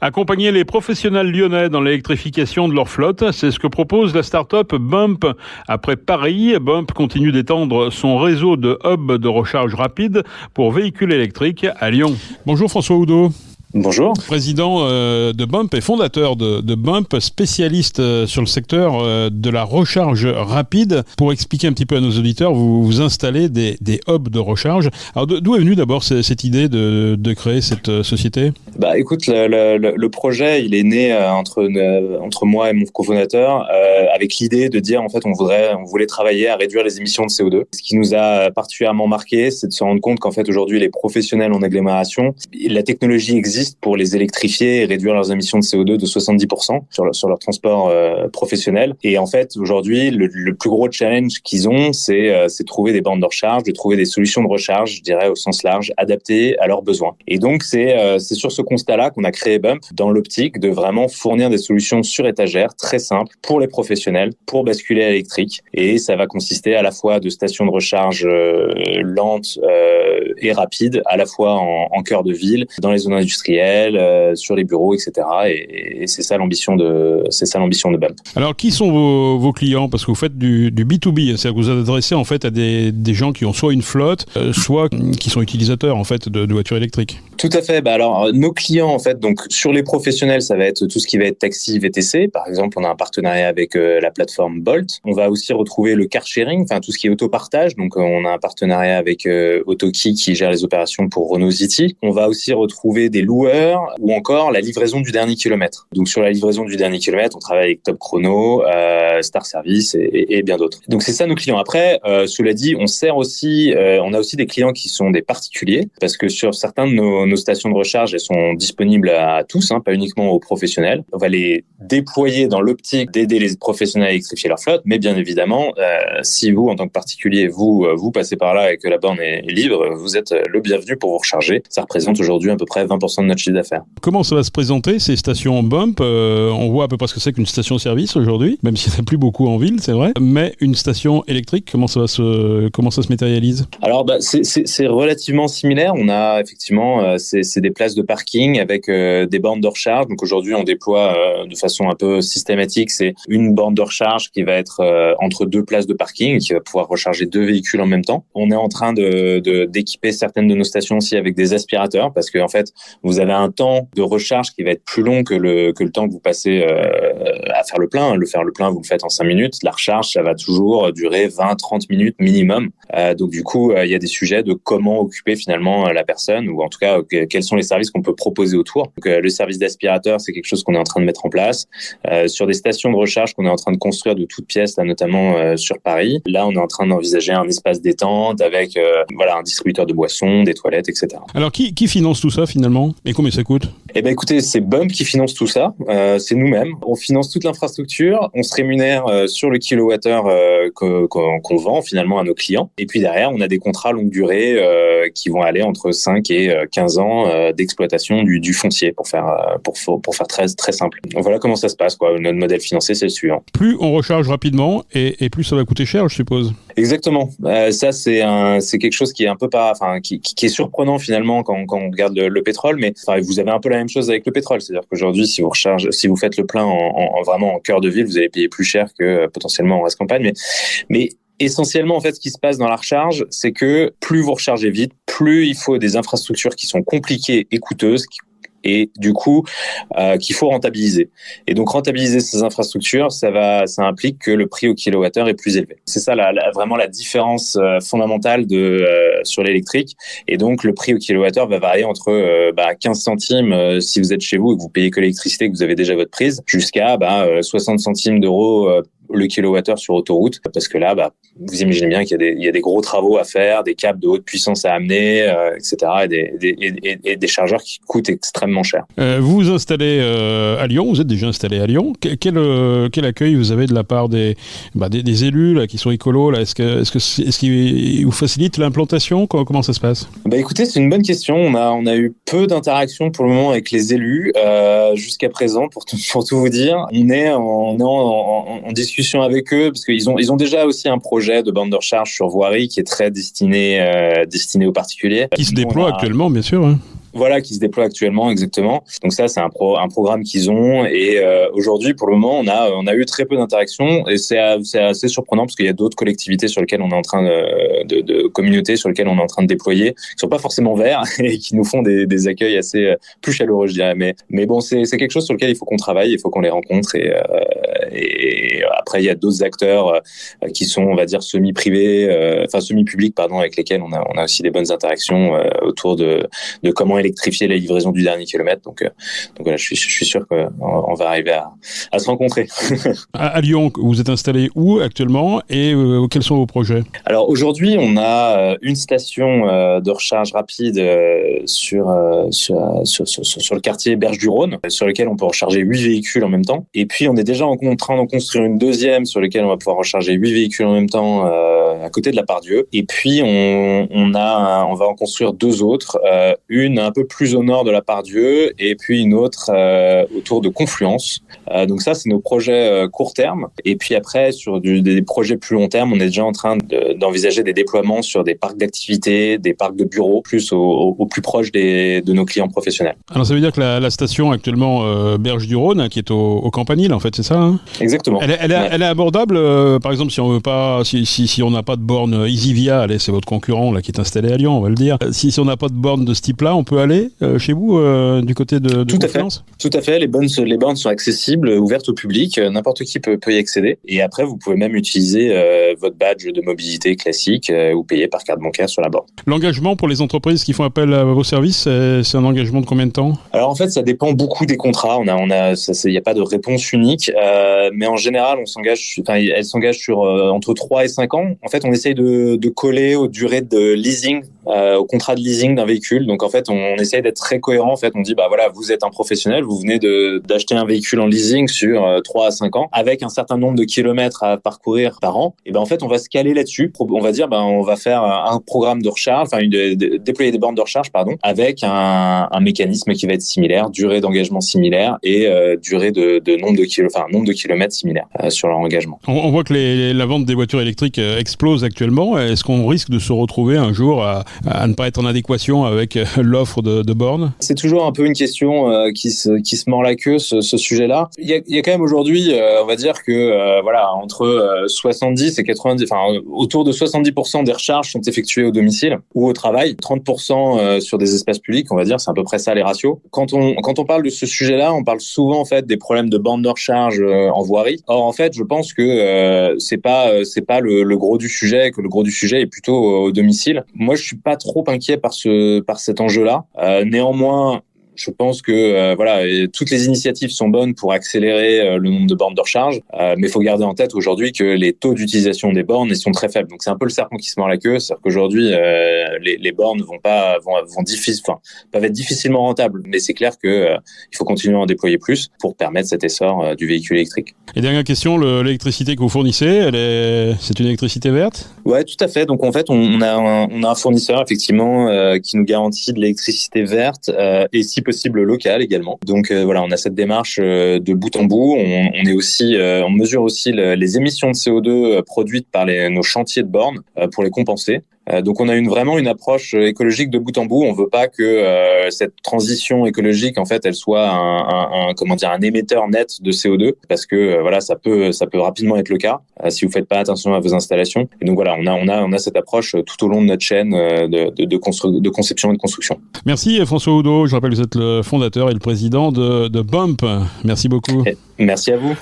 Accompagner les professionnels lyonnais dans l'électrification de leur flotte, c'est ce que propose la start-up Bump. Après Paris, Bump continue d'étendre son réseau de hubs de recharge rapide pour véhicules électriques à Lyon. Bonjour François Oudot. Bonjour. Président de Bump et fondateur de Bump, spécialiste sur le secteur de la recharge rapide. Pour expliquer un petit peu à nos auditeurs, vous installez des hubs de recharge. Alors d'où est venue d'abord cette idée de créer cette société ? Écoute, le projet, il est né entre moi et mon cofondateur avec l'idée de dire en fait on voulait travailler à réduire les émissions de CO2. Ce qui nous a particulièrement marqué, c'est de se rendre compte qu'en fait aujourd'hui les professionnels en agglomération, la technologie existe pour les électrifier et réduire leurs émissions de CO2 de 70% sur leur transport professionnel. Et en fait, aujourd'hui, le plus gros challenge qu'ils ont, c'est trouver des bornes de recharge, de trouver des solutions de recharge, je dirais au sens large, adaptées à leurs besoins. Et donc, c'est sur ce constat-là qu'on a créé Bump, dans l'optique de vraiment fournir des solutions sur étagère, très simples, pour les professionnels, pour basculer à l'électrique. Et ça va consister à la fois de stations de recharge lentes et rapides, à la fois en cœur de ville, dans les zones industrielles, sur les bureaux, etc. Et c'est ça l'ambition de Bump. Alors, qui sont vos clients ? Parce que vous faites du B2B, c'est-à-dire que vous adressez en fait à des gens qui ont soit une flotte, soit qui sont utilisateurs en fait de voitures électriques. Tout à fait. Alors, nos clients, en fait, donc sur les professionnels, ça va être tout ce qui va être taxi, VTC. Par exemple, on a un partenariat avec la plateforme Bolt. On va aussi retrouver le car sharing, enfin tout ce qui est autopartage. Donc, on a un partenariat avec Autoki qui gère les opérations pour Renault Zity. On va aussi retrouver des loueurs ou encore la livraison du dernier kilomètre. Donc, sur la livraison du dernier kilomètre, on travaille avec Top Chrono, Star Service et bien d'autres. Donc, c'est ça nos clients. Après, cela dit, on a aussi des clients qui sont des particuliers parce que sur certains de nos stations de recharge, elles sont disponibles à tous, pas uniquement aux professionnels. On va les déployer dans l'optique d'aider les professionnels à électrifier leur flotte, mais bien évidemment, si vous, en tant que particulier, vous passez par là et que la borne est libre, vous êtes le bienvenu pour vous recharger. Ça représente aujourd'hui à peu près 20% de notre chiffre d'affaires. Comment ça va se présenter, ces stations Bump ? On voit à peu près ce que c'est qu'une station-service aujourd'hui, même s'il n'y en a plus beaucoup en ville, c'est vrai. Mais une station électrique, comment ça se matérialise ? Alors, c'est relativement similaire. On a effectivement, c'est des places de parking avec des bornes de recharge. Donc aujourd'hui, on déploie de façon un peu systématique. C'est une borne de recharge qui va être entre deux places de parking et qui va pouvoir recharger deux véhicules en même temps. On est en train d'équiper certaines de nos stations aussi avec des aspirateurs parce que en fait, vous avez un temps de recharge qui va être plus long que le temps que vous passez à faire le plein. Le plein, vous le faites en 5 minutes. La recharge, ça va toujours durer 20-30 minutes minimum. Donc du coup, il y a des sujets de comment occuper finalement la personne ou en tout cas quels sont les services qu'on peut proposer autour. Donc, le service d'aspirateur, c'est quelque chose qu'on est en train de mettre en place. Sur des stations de recharge qu'on est en train de construire de toutes pièces, là, notamment sur Paris. Là, on est en train d'envisager un espace détente avec un distributeur de boissons, des toilettes, etc. Alors, qui finance tout ça finalement ? Et combien ça coûte ? Écoutez, c'est Bump qui finance tout ça. C'est nous-mêmes. On finance toute l'infrastructure. On se rémunère sur le kilowattheure qu'on vend finalement à nos clients. Et puis derrière, on a des contrats longue durée qui vont aller entre 5 et 15 ans d'exploitation du foncier pour faire très, très simple. Voilà comment ça se passe, quoi. Notre modèle financier, c'est le suivant. Plus on recharge rapidement et plus ça va coûter cher, je suppose. Exactement. Ça, c'est quelque chose qui est un peu qui est surprenant finalement quand on regarde le pétrole, mais vous avez un peu la même chose avec le pétrole. C'est-à-dire qu'aujourd'hui, si vous faites le plein vraiment en cœur de ville, vous allez payer plus cher que potentiellement en reste campagne. Mais essentiellement, en fait, ce qui se passe dans la recharge, c'est que plus vous rechargez vite, plus il faut des infrastructures qui sont compliquées et coûteuses, et du coup qu'il faut rentabiliser. Et donc rentabiliser ces infrastructures, ça implique que le prix au kilowattheure est plus élevé. C'est ça vraiment la différence fondamentale sur l'électrique. Et donc le prix au kilowattheure va varier entre 15 centimes si vous êtes chez vous et que vous payez que l'électricité, que vous avez déjà votre prise, jusqu'à 60 centimes d'euros le kilowattheure sur autoroute, parce que là, vous imaginez bien qu'il y a des gros travaux à faire, des câbles de haute puissance à amener, etc., et des chargeurs qui coûtent extrêmement cher. Vous vous installez à Lyon, vous êtes déjà installé à Lyon. Quel accueil vous avez de la part des élus là, qui sont écolos là, est-ce qu'ils vous facilitent l'implantation ? Comment ça se passe ? Écoutez, c'est une bonne question. On a eu peu d'interactions pour le moment avec les élus jusqu'à présent, pour tout vous dire. On est en discussion avec eux parce qu'ils ont déjà aussi un projet de borne de recharge sur voirie qui est très destiné aux particuliers. Qui se déploie actuellement, bien sûr. Hein. Voilà, qui se déploie actuellement, exactement. Donc ça, c'est un programme qu'ils ont. Et aujourd'hui, pour le moment, on a eu très peu d'interactions. Et c'est assez surprenant parce qu'il y a d'autres collectivités sur lesquelles on est en train de communautés sur lesquelles on est en train de déployer, qui sont pas forcément verts et qui nous font des accueils assez plus chaleureux, je dirais. Mais bon, c'est quelque chose sur lequel il faut qu'on travaille, il faut qu'on les rencontre. Et après, il y a d'autres acteurs qui sont, on va dire, semi-privés, semi-publics, pardon, avec lesquels on a aussi des bonnes interactions autour de comment électrifier la livraison du dernier kilomètre. Donc voilà, je suis sûr qu'on va arriver à se rencontrer. À Lyon, vous êtes installé où actuellement et quels sont vos projets? Alors aujourd'hui, on a une station de recharge rapide sur le quartier Berge du Rhône, sur lequel on peut recharger 8 véhicules en même temps. Et puis on est déjà en train d'en construire une deuxième sur laquelle on va pouvoir recharger 8 véhicules en même temps à côté de la Part-Dieu. Et puis on va en construire deux autres, une un peu plus au nord de la Part-Dieu et puis une autre autour de Confluence. Donc ça, c'est nos projets court terme. Et puis après, sur des projets plus long terme, on est déjà en train d'envisager des déploiements sur des parcs d'activités, des parcs de bureaux, plus au plus proche de nos clients professionnels. Alors ça veut dire que la station actuellement Berge du Rhône, qui est au Campanile, en fait, c'est ça, hein? Exactement. Elle est abordable, par exemple, si on veut pas, si on n'a pas de borne EasyVia, allez, c'est votre concurrent là qui est installé à Lyon, on va le dire. Si on n'a pas de borne de ce type-là, on peut aller chez vous du côté de Confluence? Tout à fait. Les bornes sont accessibles, ouvertes au public. N'importe qui peut y accéder. Et après, vous pouvez même utiliser votre badge de mobilité classique ou payer par carte bancaire sur la borne. L'engagement pour les entreprises qui font appel à vos services, c'est un engagement de combien de temps? Alors en fait, ça dépend beaucoup des contrats. Il n'y a pas de réponse unique, mais en général, elles s'engagent sur entre 3 et 5 ans. En fait, on essaye de coller aux durées de leasing, au contrat de leasing d'un véhicule. Donc en fait, on essaye d'être très cohérent. En fait, on dit voilà, vous êtes un professionnel, vous venez d'acheter un véhicule en leasing sur 3 à 5 ans avec un certain nombre de kilomètres à parcourir par an. Et en fait, on va se caler là-dessus. On va dire on va faire un programme de recharge, déployer des bornes de recharge, avec un mécanisme qui va être similaire, durée d'engagement similaire et durée de nombre de kilomètres similaire sur leur engagement. On voit que la vente des voitures électriques explose actuellement. Est-ce qu'on risque de se retrouver un jour à ne pas être en adéquation avec l'offre de bornes? C'est toujours un peu une question qui se mord la queue, ce sujet-là. Il y a quand même aujourd'hui, on va dire que entre 70 et 90, autour de 70% des recharges sont effectuées au domicile ou au travail, 30% sur des espaces publics, on va dire, c'est à peu près ça les ratios. Quand on parle de ce sujet-là, on parle souvent en fait des problèmes de bornes de recharge en voirie. Or en fait, je pense que c'est pas le gros du sujet, que le gros du sujet est plutôt au domicile. Moi, je suis pas trop inquiet par cet enjeu-là. Néanmoins, je pense que toutes les initiatives sont bonnes pour accélérer le nombre de bornes de recharge, mais il faut garder en tête aujourd'hui que les taux d'utilisation des bornes ils sont très faibles. Donc c'est un peu le serpent qui se mord la queue, c'est-à-dire qu'aujourd'hui les bornes peuvent être difficilement rentables, mais c'est clair que il faut continuer à en déployer plus pour permettre cet essor du véhicule électrique. Et dernière question, l'électricité que vous fournissez, c'est une électricité verte? Ouais, tout à fait. Donc en fait, on a un fournisseur effectivement qui nous garantit de l'électricité verte et si possible local également. Donc on a cette démarche de bout en bout. On mesure aussi les émissions de CO2 produites par nos chantiers de bornes pour les compenser. Donc on a vraiment une approche écologique de bout en bout. On veut pas que cette transition écologique en fait elle soit un émetteur net de CO2 parce que ça peut rapidement être le cas si vous faites pas attention à vos installations. Et donc on a cette approche tout au long de notre chaîne de conception et de construction. Merci François Oudot. Je rappelle que vous êtes le fondateur et le président de Bump. Merci beaucoup. Merci à vous.